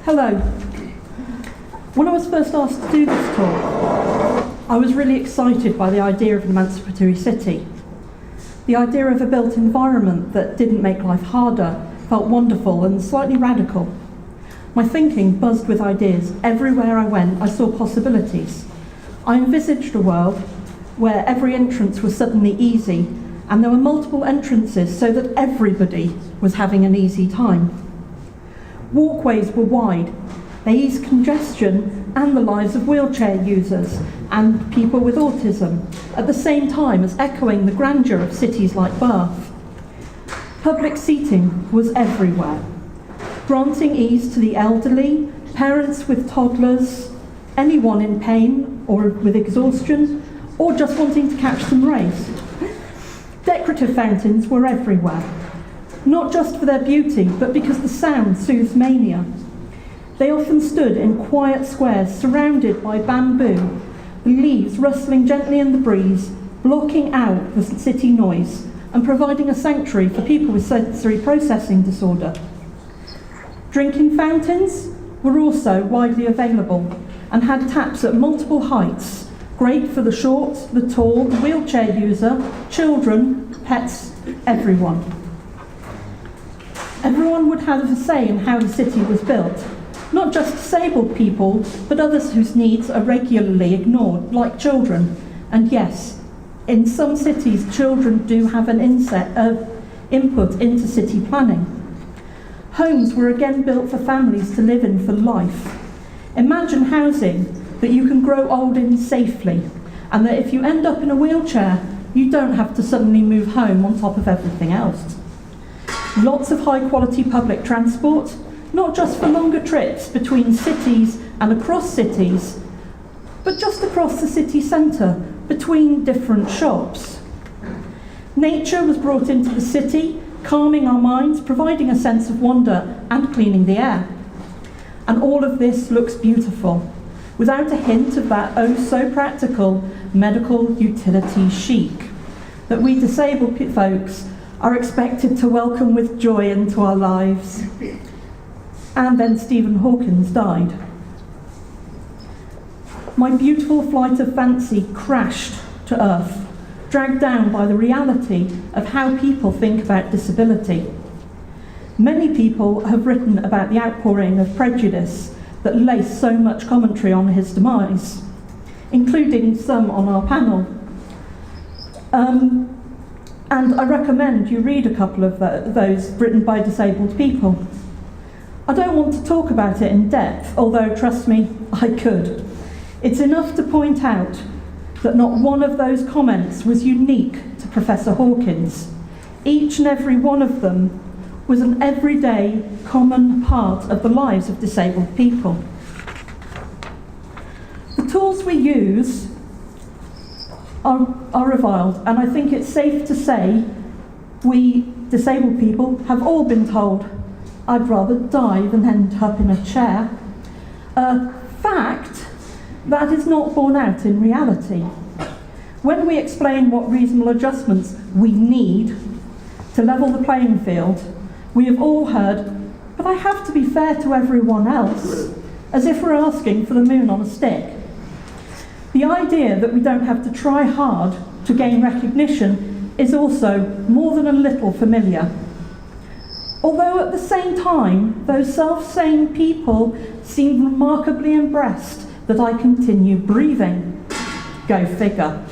Hello. When I was first asked to do this talk, I was really excited by the idea of an emancipatory city. The idea of a built environment that didn't make life harder felt wonderful and slightly radical. My thinking buzzed with ideas. Everywhere I went, I saw possibilities. I envisaged a world where every entrance was suddenly easy, and there were multiple entrances so that everybody was having an easy time. Walkways were wide. They eased congestion and the lives of wheelchair users and people with autism, at the same time as echoing the grandeur of cities like Bath. Public seating was everywhere, granting ease to the elderly, parents with toddlers, anyone in pain or with exhaustion, or just wanting to catch some rays. Decorative fountains were everywhere, not just for their beauty, but because the sound soothes mania. They often stood in quiet squares surrounded by bamboo, the leaves rustling gently in the breeze, blocking out the city noise and providing a sanctuary for people with sensory processing disorder. Drinking fountains were also widely available and had taps at multiple heights, great for the short, the tall, the wheelchair user, children, pets, everyone. Everyone would have a say in how the city was built, not just disabled people, but others whose needs are regularly ignored, like children. And yes, in some cities, children do have an input into city planning. Homes were again built for families to live in for life. Imagine housing that you can grow old in safely, and that if you end up in a wheelchair, you don't have to suddenly move home on top of everything else. Lots of high-quality public transport, not just for longer trips between cities and across cities, but just across the city centre, between different shops. Nature was brought into the city, calming our minds, providing a sense of wonder and cleaning the air. And all of this looks beautiful, without a hint of that oh-so-practical medical utility chic that we disabled folks are expected to welcome with joy into our lives. And then Stephen Hawkins died. My beautiful flight of fancy crashed to earth, dragged down by the reality of how people think about disability. Many people have written about the outpouring of prejudice that laced so much commentary on his demise, including some on our panel. And I recommend you read a couple of those written by disabled people. I don't want to talk about it in depth, although, trust me, I could. It's enough to point out that not one of those comments was unique to Professor Hawkins. Each and every one of them was an everyday, common part of the lives of disabled people. The tools we use are reviled, and I think it's safe to say we disabled people have all been told, I'd rather die than end up in a chair. A fact that is not borne out in reality. When we explain what reasonable adjustments we need to level the playing field, we have all heard, but I have to be fair to everyone else, as if we're asking for the moon on a stick. The idea that we don't have to try hard to gain recognition is also more than a little familiar. Although at the same time, those self-same people seem remarkably impressed that I continue breathing. Go figure.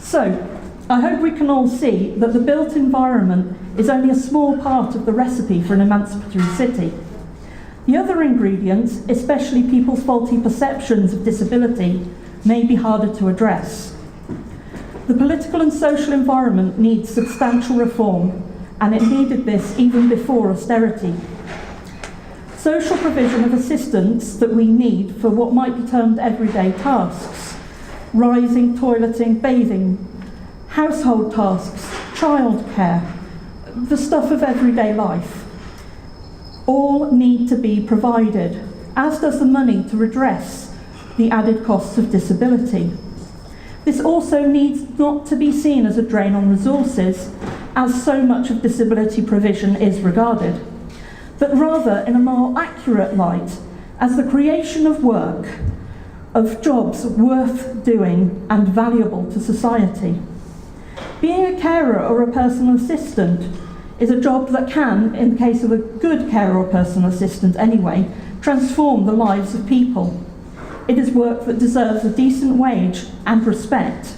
So, I hope we can all see that the built environment is only a small part of the recipe for an emancipatory city. The other ingredients, especially people's faulty perceptions of disability, may be harder to address. The political and social environment needs substantial reform, and it needed this even before austerity. Social provision of assistance that we need for what might be termed everyday tasks, rising, toileting, bathing, household tasks, childcare, the stuff of everyday life, all need to be provided, as does the money to redress the added costs of disability. This also needs not to be seen as a drain on resources, as so much of disability provision is regarded. but rather in a more accurate light as the creation of work, of jobs worth doing and valuable to society. Being a carer or a personal assistant is a job that can, in the case of a good carer or personal assistant anyway, transform the lives of people. It is work that deserves a decent wage and respect.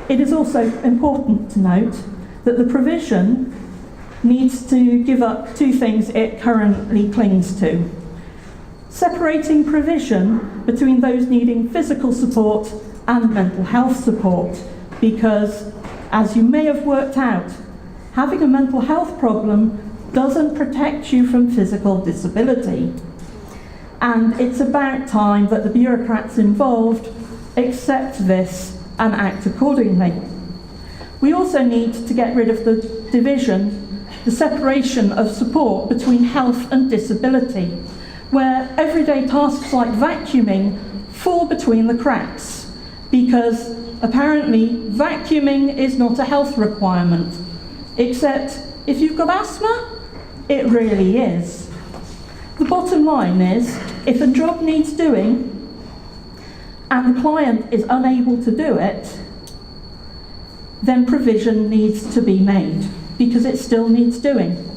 It is also important to note that the provision needs to give up two things it currently clings to. Separating provision between those needing physical support and mental health support, because, as you may have worked out, having a mental health problem doesn't protect you from physical disability. And it's about time that the bureaucrats involved accept this and act accordingly. We also need to get rid of the division, the separation of support between health and disability, where everyday tasks like vacuuming fall between the cracks, because apparently vacuuming is not a health requirement, except if you've got asthma, it really is. The bottom line is, if a job needs doing and the client is unable to do it, then provision needs to be made, because it still needs doing.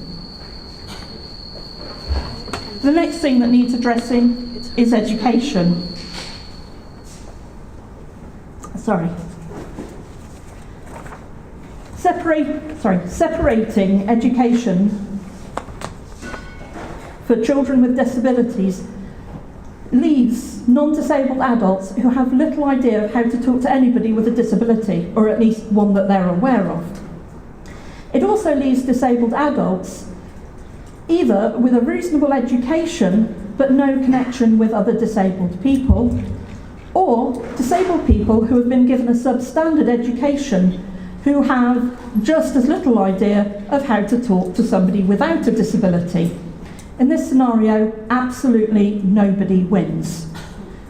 The next thing that needs addressing is education. Separating education for children with disabilities leaves non-disabled adults who have little idea of how to talk to anybody with a disability, or at least one that they're aware of. It also leaves disabled adults either with a reasonable education but no connection with other disabled people, or disabled people who have been given a substandard education who have just as little idea of how to talk to somebody without a disability. In this scenario, absolutely nobody wins.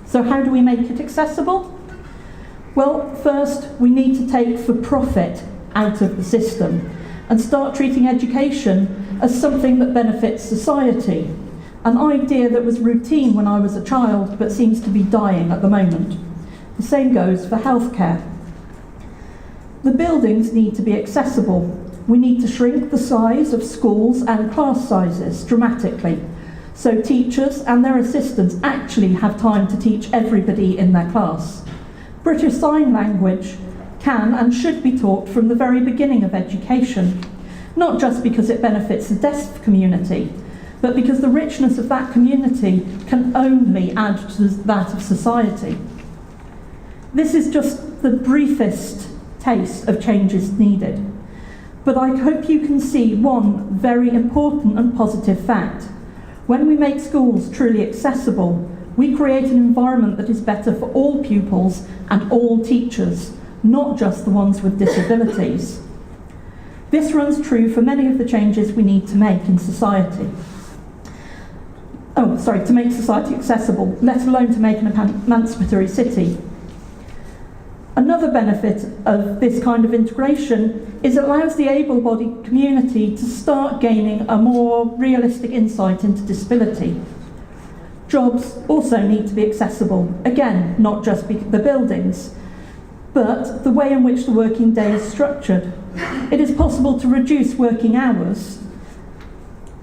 So how do we make it accessible? Well, first, we need to take for profit out of the system and start treating education as something that benefits society, an idea that was routine when I was a child but seems to be dying at the moment. The same goes for healthcare. The buildings need to be accessible. We need to shrink the size of schools and class sizes dramatically, so teachers and their assistants actually have time to teach everybody in their class. British Sign Language can and should be taught from the very beginning of education, not just because it benefits the deaf community, but because the richness of that community can only add to that of society. This is just the briefest taste of changes needed. But I hope you can see one very important and positive fact. When we make schools truly accessible, we create an environment that is better for all pupils and all teachers, not just the ones with disabilities. This runs true for many of the changes we need to make in society. To make society accessible, let alone to make an emancipatory city. Another benefit of this kind of integration is it allows the able-bodied community to start gaining a more realistic insight into disability. Jobs also need to be accessible, again, not just the buildings, but the way in which the working day is structured. It is possible to reduce working hours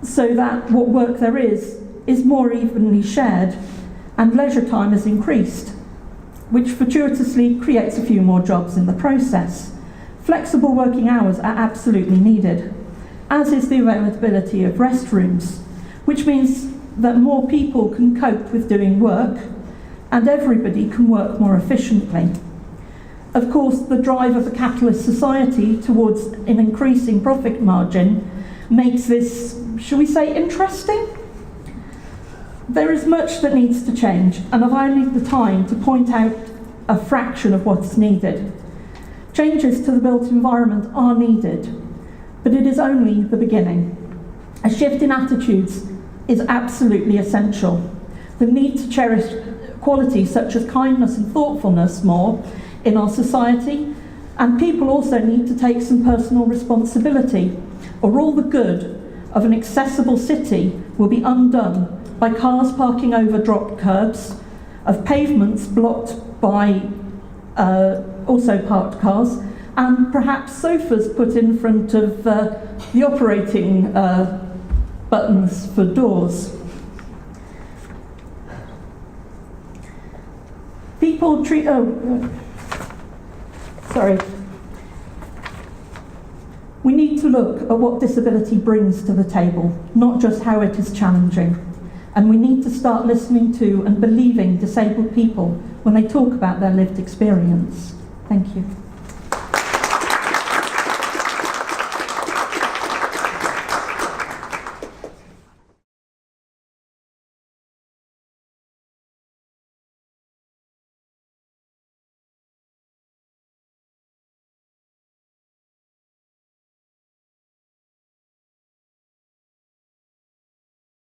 so that what work there is more evenly shared and leisure time is increased, which fortuitously creates a few more jobs in the process. Flexible working hours are absolutely needed, as is the availability of restrooms, which means that more people can cope with doing work and everybody can work more efficiently. Of course, the drive of a capitalist society towards an increasing profit margin makes this, shall we say, interesting? There is much that needs to change, and I've only the time to point out a fraction of what's needed. Changes to the built environment are needed, but it is only the beginning. A shift in attitudes is absolutely essential. The need to cherish qualities such as kindness and thoughtfulness more in our society, and people also need to take some personal responsibility, or all the good of an accessible city will be undone by cars parking over dropped curbs, of pavements blocked by also parked cars, and perhaps sofas put in front of the operating buttons for doors. People treat... We need to look at what disability brings to the table, not just how it is challenging. And we need to start listening to and believing disabled people when they talk about their lived experience. Thank you.